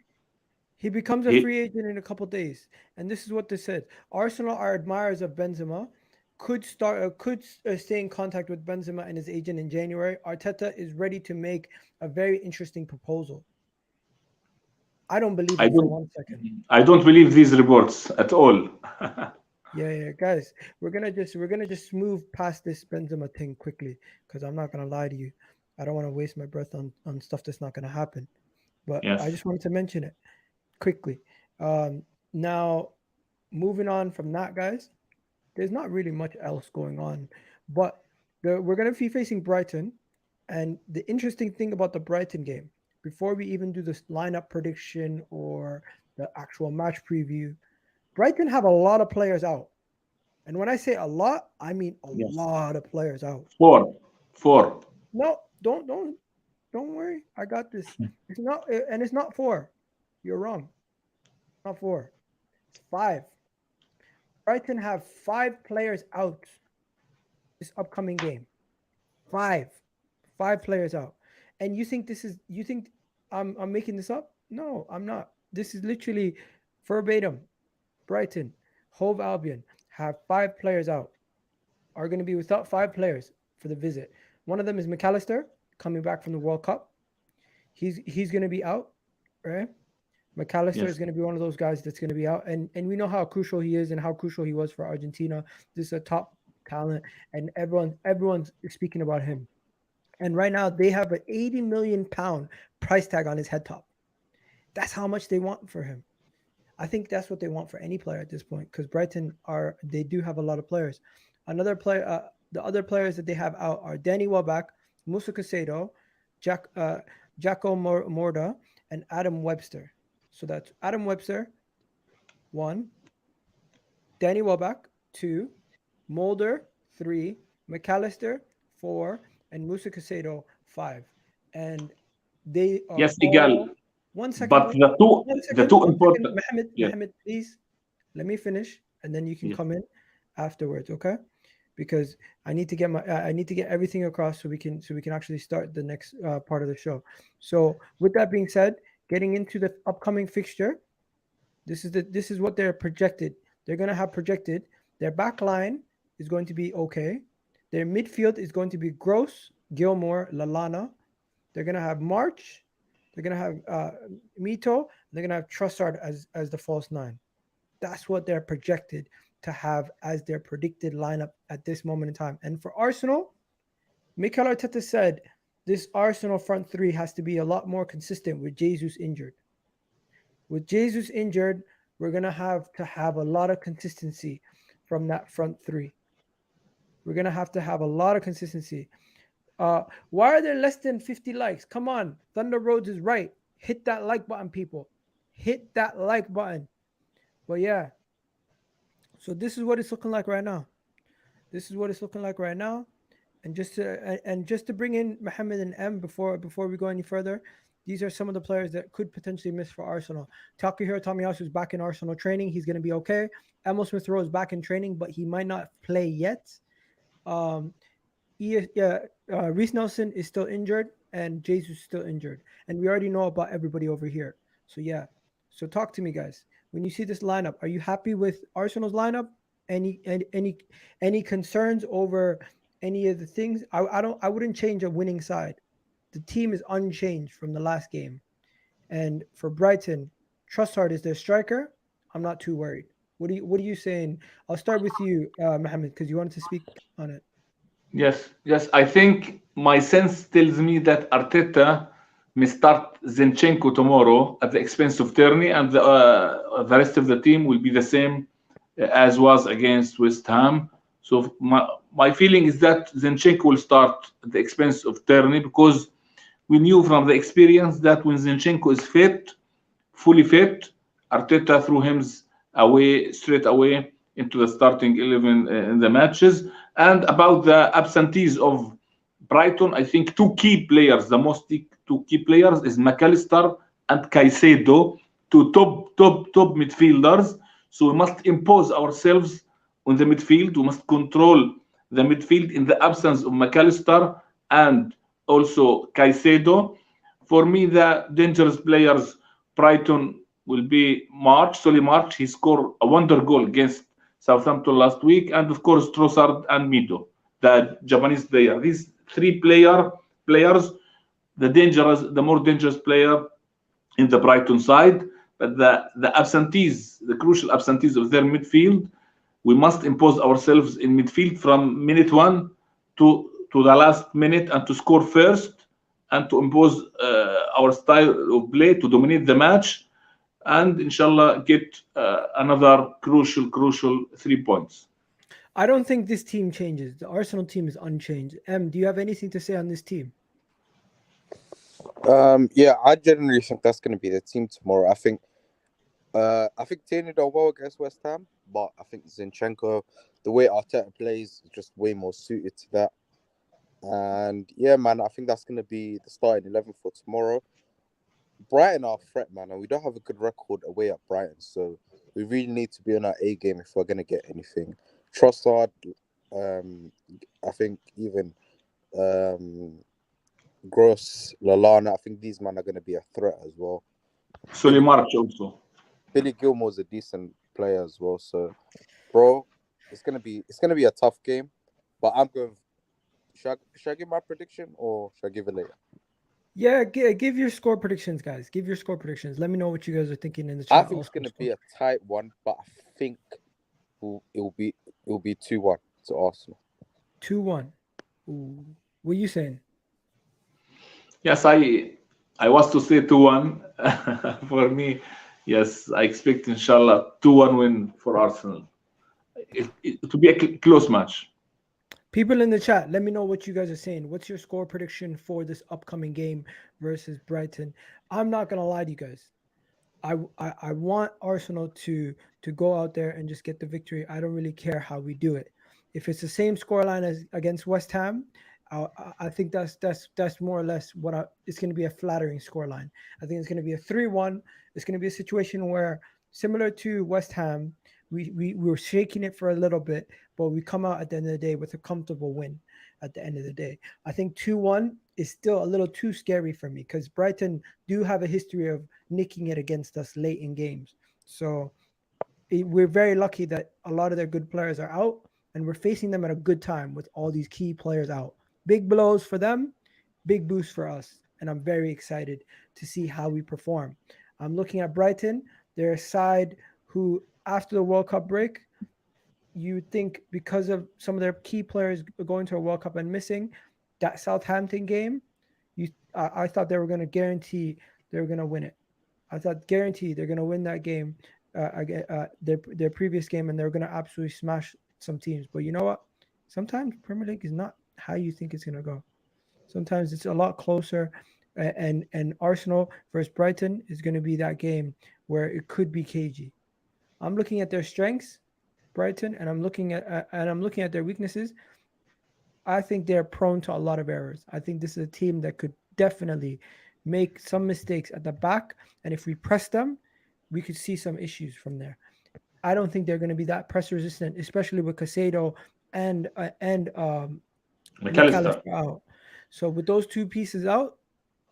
He becomes a free agent in a couple of days, and this is what they said. Arsenal are admirers of Benzema. Could stay in contact with Benzema and his agent in January. Arteta is ready to make a very interesting proposal. I don't believe it for 1 second. I don't believe these reports at all. Yeah, guys, we're gonna just move past this Benzema thing quickly, because I'm not gonna lie to you. I don't want to waste my breath on stuff that's not gonna happen. But yes. I just wanted to mention it quickly. Now, moving on from that, guys. There's not really much else going on, but we're going to be facing Brighton. And the interesting thing about the Brighton game, before we even do this lineup prediction or the actual match preview, Brighton have a lot of players out. And when I say a lot, I mean a lot of players out. Four. No, don't. Don't worry. I got this. It's not, and it's not 4. You're wrong. Not 4. It's 5. Brighton have 5 players out this upcoming game. 5 players out. And you think I'm making this up? No, I'm not. This is literally verbatim. Brighton, Hove Albion have 5 players out. Are going to be without 5 players for the visit. One of them is Allister, coming back from the World Cup. He's going to be out, right? Allister is going to be one of those guys that's going to be out. And we know how crucial he is and how crucial he was for Argentina. This is a top talent, and everyone's speaking about him. And right now they have an £80 million price tag on his head top. That's how much they want for him. I think that's what they want for any player at this point, because Brighton they do have a lot of players. Another player, the other players that they have out are Danny Welbeck, Mudryk Caicedo, Jacko Morda, and Adam Webster. So that's Adam Webster, 1, Danny Welbeck, 2, Mulder, 3, Allister, 4, and Mudryk Caicedo, 5. And they are Igal. 1 second. But the two important. Mohammed, please let me finish, and then you can come in afterwards, okay? Because I need to get everything across so we can actually start the next part of the show. So with that being said, getting into the upcoming fixture, this is what they're projected. They're going to have projected. Their back line is going to be okay. Their midfield is going to be Gross, Gilmore, Lallana. They're going to have March. They're going to have Mito. They're going to have Trossard as the false 9. That's what they're projected to have as their predicted lineup at this moment in time. And for Arsenal, Mikel Arteta said this Arsenal front 3 has to be a lot more consistent with Jesus injured. With Jesus injured, we're going to have a lot of consistency from that front 3. We're going to have a lot of consistency. Why are there less than 50 likes? Come on. Thunder Roads is right. Hit that like button, people. Hit that like button. But yeah. So this is what it's looking like right now. And just to bring in Mohammed and M before we go any further, these are some of the players that could potentially miss for Arsenal. Takahiro Tomiyasu is back in Arsenal training. He's going to be okay. Emil Smith-Rowe is back in training, but he might not play yet. Reece Nelson is still injured, and Jesus is still injured. And we already know about everybody over here. So yeah. So talk to me, guys. When you see this lineup, are you happy with Arsenal's lineup? Any concerns over any of the things? I wouldn't change a winning side. The team is unchanged from the last game. And for Brighton, Trossard is their striker. I'm not too worried. What are you saying? I'll start with you, Mohammed, because you wanted to speak on it. Yes. I think my sense tells me that Arteta may start Zinchenko tomorrow at the expense of Tierney, and the rest of the team will be the same as was against West Ham. So my feeling is that Zinchenko will start at the expense of Tierney, because we knew from the experience that when Zinchenko is fully fit, Arteta threw him straight away into the starting 11 in the matches. And about the absentees of Brighton, I think two key players is Allister and Caicedo, two top midfielders. So we must impose ourselves on the midfield. We must control the midfield in the absence of Allister and also Caicedo. For me, the dangerous players, Brighton, will be Solly March. He scored a wonder goal against Southampton last week, and of course Trossard and Mito, the Japanese player. These three players, the more dangerous player in the Brighton side. But the crucial absentees of their midfield, we must impose ourselves in midfield from minute 1 to the last minute, and to score first, and to impose our style of play, to dominate the match, and inshallah get another crucial 3 points. I don't think this team changes. The Arsenal team is unchanged. Do you have anything to say on this team? Yeah, I generally think that's going to be the team tomorrow. I think Tierney did well against West Ham, but I think Zinchenko, the way Arteta plays, is just way more suited to that. And yeah, man, I think that's going to be the starting 11 for tomorrow. Brighton are a threat, man, and we don't have a good record away at Brighton, so we really need to be on our A game if we're going to get anything. Trossard, I think even Gross, Lallana, I think these men are going to be a threat as well. Solly March also. Billy Gilmore's a decent player as well, so bro, it's gonna be a tough game. But I'm going. Should I give my prediction or should I give it later? Yeah, give your score predictions, guys. Give your score predictions. Let me know what you guys are thinking in the chat. I think it's going to be a tight one, but I think it will be 2-1 to Arsenal. 2-1. What are you saying? Yes, I was to say 2-1. For me, yes, I expect inshallah 2-1 win for Arsenal. It will be a close match. People in the chat, let me know what you guys are saying. What's your score prediction for this upcoming game versus Brighton? I'm not gonna lie to you guys. I want Arsenal to go out there and just get the victory. I don't really care how we do it. If it's the same scoreline as against West Ham, I think that's more or less it's going to be a flattering scoreline. I think it's going to be a 3-1. It's going to be a situation where, similar to West Ham, we were shaking it for a little bit, but we come out at the end of the day with a comfortable win at the end of the day. I think 2-1 is still a little too scary for me because Brighton do have a history of nicking it against us late in games. So we're very lucky that a lot of their good players are out and we're facing them at a good time with all these key players out. Big blows for them, big boost for us. And I'm very excited to see how we perform. I'm looking at Brighton. They're a side who, after the World Cup break, you would think because of some of their key players going to a World Cup and missing, that Southampton game, I thought they were going to guarantee they were going to win it. I thought guaranteed they're going to win that game, their previous game, and they're going to absolutely smash some teams. But you know what? Sometimes Premier League is not how you think it's going to go. Sometimes it's a lot closer, and Arsenal versus Brighton is going to be that game where it could be cagey. I'm looking at their strengths, Brighton, and I'm looking at their weaknesses. I think they're prone to a lot of errors. I think this is a team that could definitely make some mistakes at the back, and if we press them, we could see some issues from there. I don't think they're going to be that press resistant, especially with Caicedo and McAllister out. So with those two pieces out,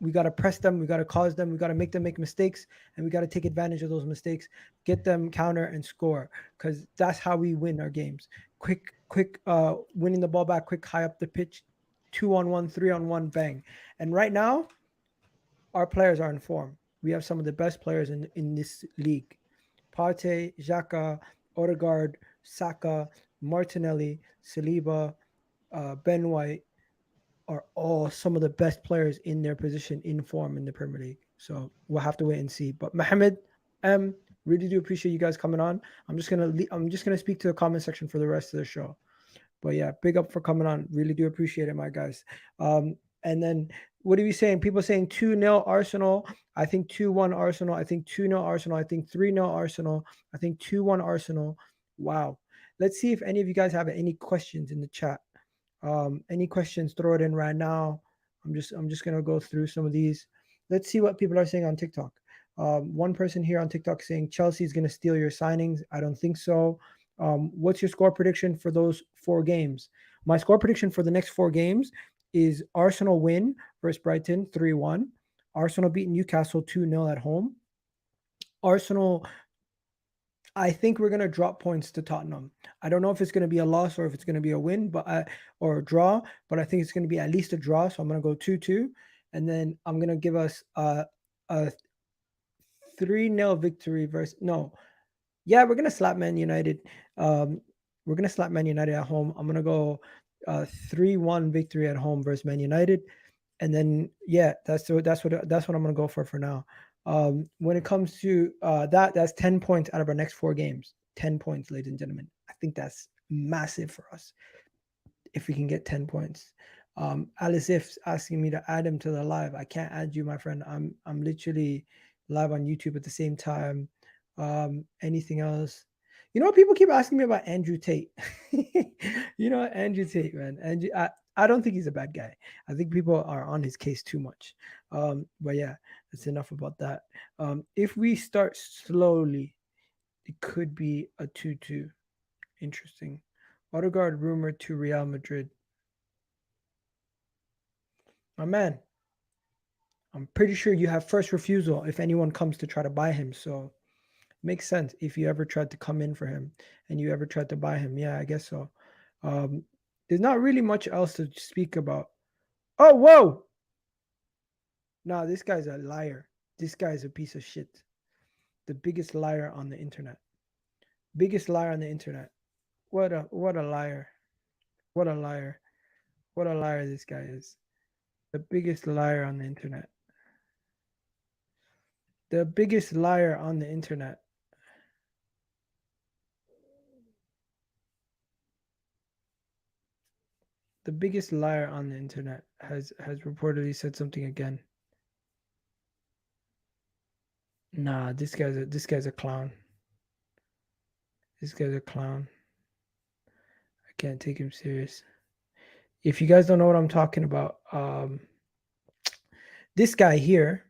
we got to press them, we got to cause them, we got to make them make mistakes, and we got to take advantage of those mistakes, get them counter and score, because that's how we win our games. Quick winning the ball back, quick high up the pitch, 2-on-1, 3-on-1, bang. And right now, our players are in form. We have some of the best players in this league. Partey, Xhaka, Odegaard, Saka, Martinelli, Saliba, Ben White are all some of the best players in their position in form in the Premier League. So we'll have to wait and see. But Mohammed, really do appreciate you guys coming on. I'm just gonna speak to the comment section for the rest of the show. But yeah, big up for coming on. Really do appreciate it, my guys. And then what are we saying? People saying 2-0 Arsenal. I think 2-1 Arsenal. I think 2-0 Arsenal. I think 3-0 Arsenal. I think 2-1 Arsenal. Wow. Let's see if any of you guys have any questions in the chat. Any questions, throw it in right now. I'm just gonna go through some of these. Let's see what people are saying on TikTok. One person here on TikTok saying Chelsea is gonna steal your signings. I don't think so. What's your score prediction for those 4 games? My score prediction for the next 4 games is Arsenal win versus Brighton 3-1. Arsenal beat Newcastle 2-0 at home. Arsenal, I think we're going to drop points to Tottenham. I don't know if it's going to be a loss or if it's going to be a win, or a draw, but I think it's going to be at least a draw. So I'm going to go 2-2. And then I'm going to give us a 3-0 victory versus we're going to slap Man United. We're going to slap Man United at home. I'm going to go 3-1 victory at home versus Man United. And then, that's what I'm going to go for now. When it comes to that's 10 points out of our next 4 games. 10 points, ladies and gentlemen. I think that's massive for us if we can get 10 points. Alice If's asking me to add him to the live. I can't add you, my friend. I'm literally live on YouTube at the same time. Anything else? You know, people keep asking me about Andrew Tate. Andrew Tate, man. I don't think he's a bad guy. I think people are on his case too much. But yeah, that's enough about that. If we start slowly, it could be a 2-2. Interesting. Odegaard rumored to Real Madrid. My man, I'm pretty sure you have first refusal if anyone comes to try to buy him. So makes sense if you ever tried to come in for him and you ever tried to buy him. Yeah, I guess so. There's not really much else to speak about. Oh, whoa! No, this guy's a liar. This guy's a piece of shit. The biggest liar on the internet. Biggest liar on the internet. What a liar. What a liar. What a liar this guy is. The biggest liar on the internet. The biggest liar on the internet. The biggest liar on the internet has reportedly said something again. Nah, this guy's a clown. This guy's a clown. I can't take him serious. If you guys don't know what I'm talking about, this guy here,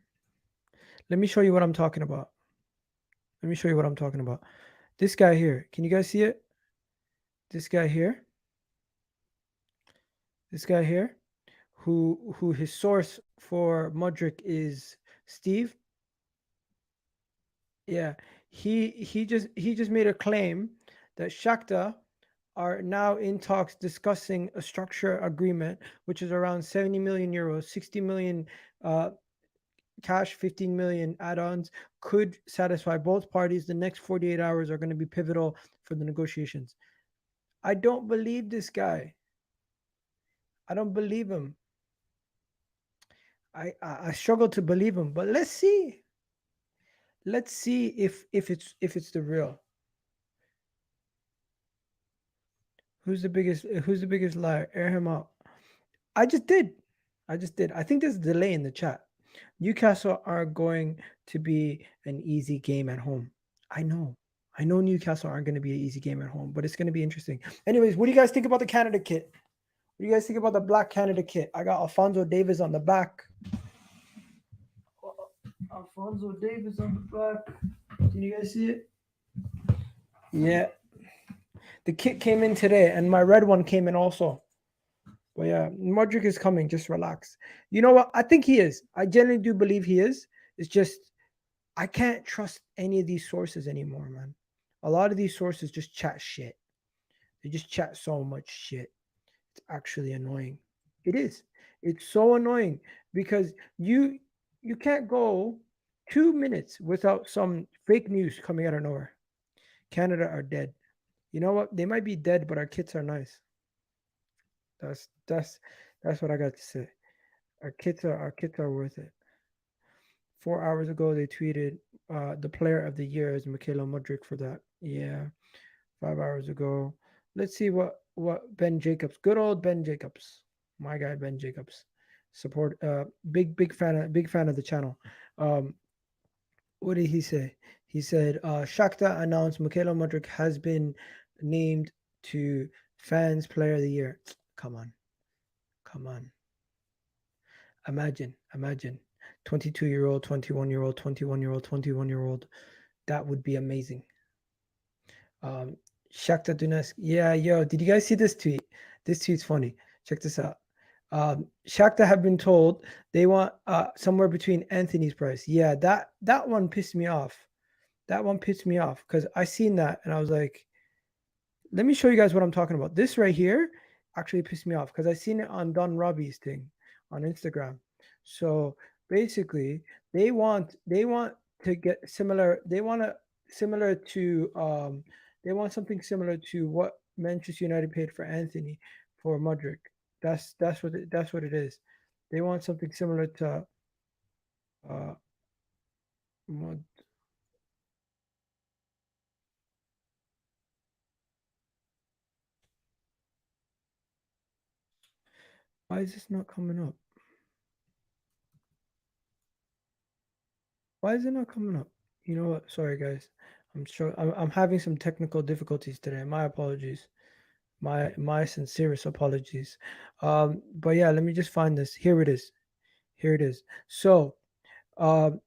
let me show you what I'm talking about. Let me show you what I'm talking about. This guy here, can you guys see it? This guy here. This guy here, who his source for Mudryk is Steve. Yeah, he just made a claim that Shakhtar are now in talks discussing a structure agreement, which is around 70 million euros, 60 million cash, 15 million add-ons, could satisfy both parties. The next 48 hours are going to be pivotal for the negotiations. I don't believe this guy. I don't believe him. I struggle to believe him, but let's see. Let's see if it's the real. Who's the biggest liar? Air him out. I just did. I think there's a delay in the chat. Newcastle are going to be an easy game at home. I know Newcastle aren't going to be an easy game at home, but it's going to be interesting. Anyways, what do you guys think about the Canada kit? What do you guys think about the black Canada kit? I got Alphonso Davies on the back. Alphonso Davies on the back. Can you guys see it? Yeah. The kit came in today, and my red one came in also. But yeah, Mudryk is coming. Just relax. You know what? I think he is. I genuinely do believe he is. It's just I can't trust any of these sources anymore, man. A lot of these sources just chat shit. They just chat so much shit. It's actually annoying. It is. It's so annoying because you can't go 2 minutes without some fake news coming out of nowhere. Canada are dead. You know what? They might be dead, but our kits are nice. That's what I got to say. Our kits are worth it. 4 hours ago, they tweeted the player of the year is Mikel Mudryk for that. Yeah. 5 hours ago. Let's see what Ben Jacobs, good old Ben Jacobs, my guy Ben Jacobs, support. Big fan of the channel. What did he say? He said Shakhtar announced Mikel Mudryk has been named to Fans Player of the Year. Come on. Imagine 22-year-old, 21-year-old, 21-year-old, 21-year-old. That would be amazing. Shakhtar Donetsk. Yeah, yo, did you guys see this tweet? This tweet's funny. Check this out. Shakhtar have been told they want somewhere between Antony's price. Yeah, that one pissed me off. That one pissed me off because I seen that and I was like, let me show you guys what I'm talking about. This right here actually pissed me off because I seen it on Don Robbie's thing on Instagram. So basically, they want to get similar. They want something similar to what Manchester United paid for Antony for Mudryk. That's what it is. They want something similar to Why is this not coming up? Why is it not coming up? You know what? Sorry, guys. I'm having some technical difficulties today. My apologies. My sincerest apologies. But yeah, let me just find this. Here it is. Here it is. So,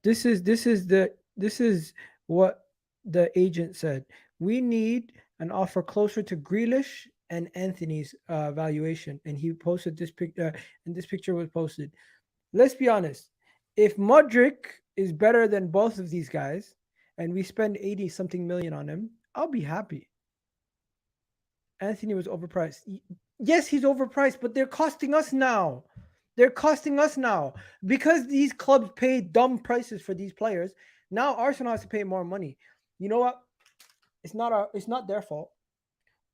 this is what the agent said. We need an offer closer to Grealish and Anthony's valuation, and he posted this picture. And this picture was posted. Let's be honest. If Mudryk is better than both of these guys, and we spend 80 something million on him, I'll be happy. Anthony was overpriced. Yes, he's overpriced, but they're costing us now. They're costing us now because these clubs pay dumb prices for these players. Now Arsenal has to pay more money. You know what? It's not their fault.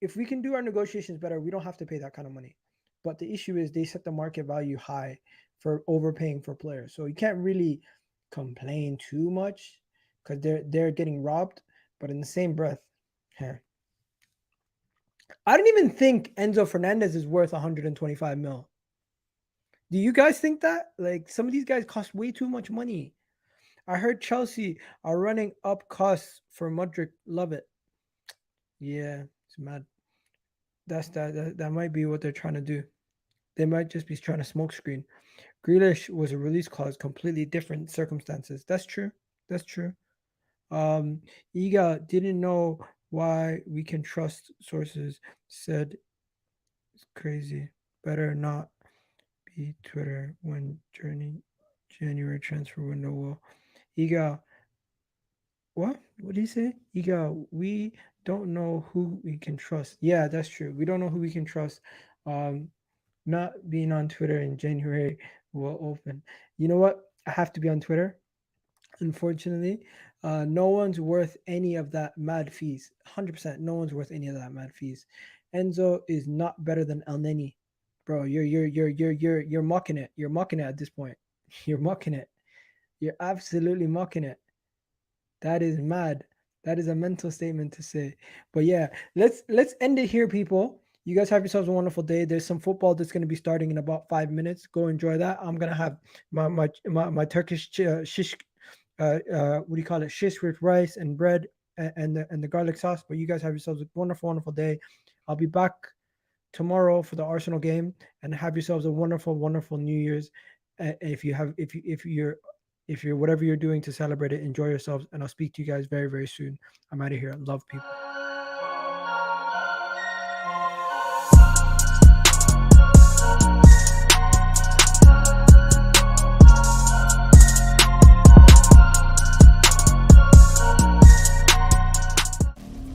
If we can do our negotiations better, we don't have to pay that kind of money. But the issue is they set the market value high for overpaying for players. So you can't really complain too much because they're getting robbed. But in the same breath, I don't even think Enzo Fernandez is worth 125 mil. Do you guys think that? Like, some of these guys cost way too much money. I heard Chelsea are running up costs for Mudryk. Love it. Yeah, it's mad. That might be what they're trying to do. They might just be trying to smokescreen. Grealish was a release clause, completely different circumstances. That's true. That's true. Iga didn't know why we can trust sources. Said it's crazy. Better not be Twitter when January transfer window will. Iga, what? What did he say? Iga, we don't know who we can trust. Yeah, that's true. We don't know who we can trust. Not being on Twitter in January will open. You know what? I have to be on Twitter. Unfortunately, no one's worth any of that mad fees. 100%. No one's worth any of that mad fees. Enzo is not better than El Neni. Bro, you're mocking it. You're mocking it at this point. You're mocking it. You're absolutely mocking it. That is mad. That is a mental statement to say. But yeah, let's end it here, people. You guys have yourselves a wonderful day. There's some football that's going to be starting in about 5 minutes. Go enjoy that. I'm gonna have my Turkish shish. What do you call it? Shish with rice and bread and the garlic sauce. But you guys have yourselves a wonderful day. I'll be back tomorrow for the Arsenal game, and have yourselves a wonderful New Year's. If you're whatever you're doing to celebrate it, enjoy yourselves, and I'll speak to you guys very soon. I'm out of here. Love, people.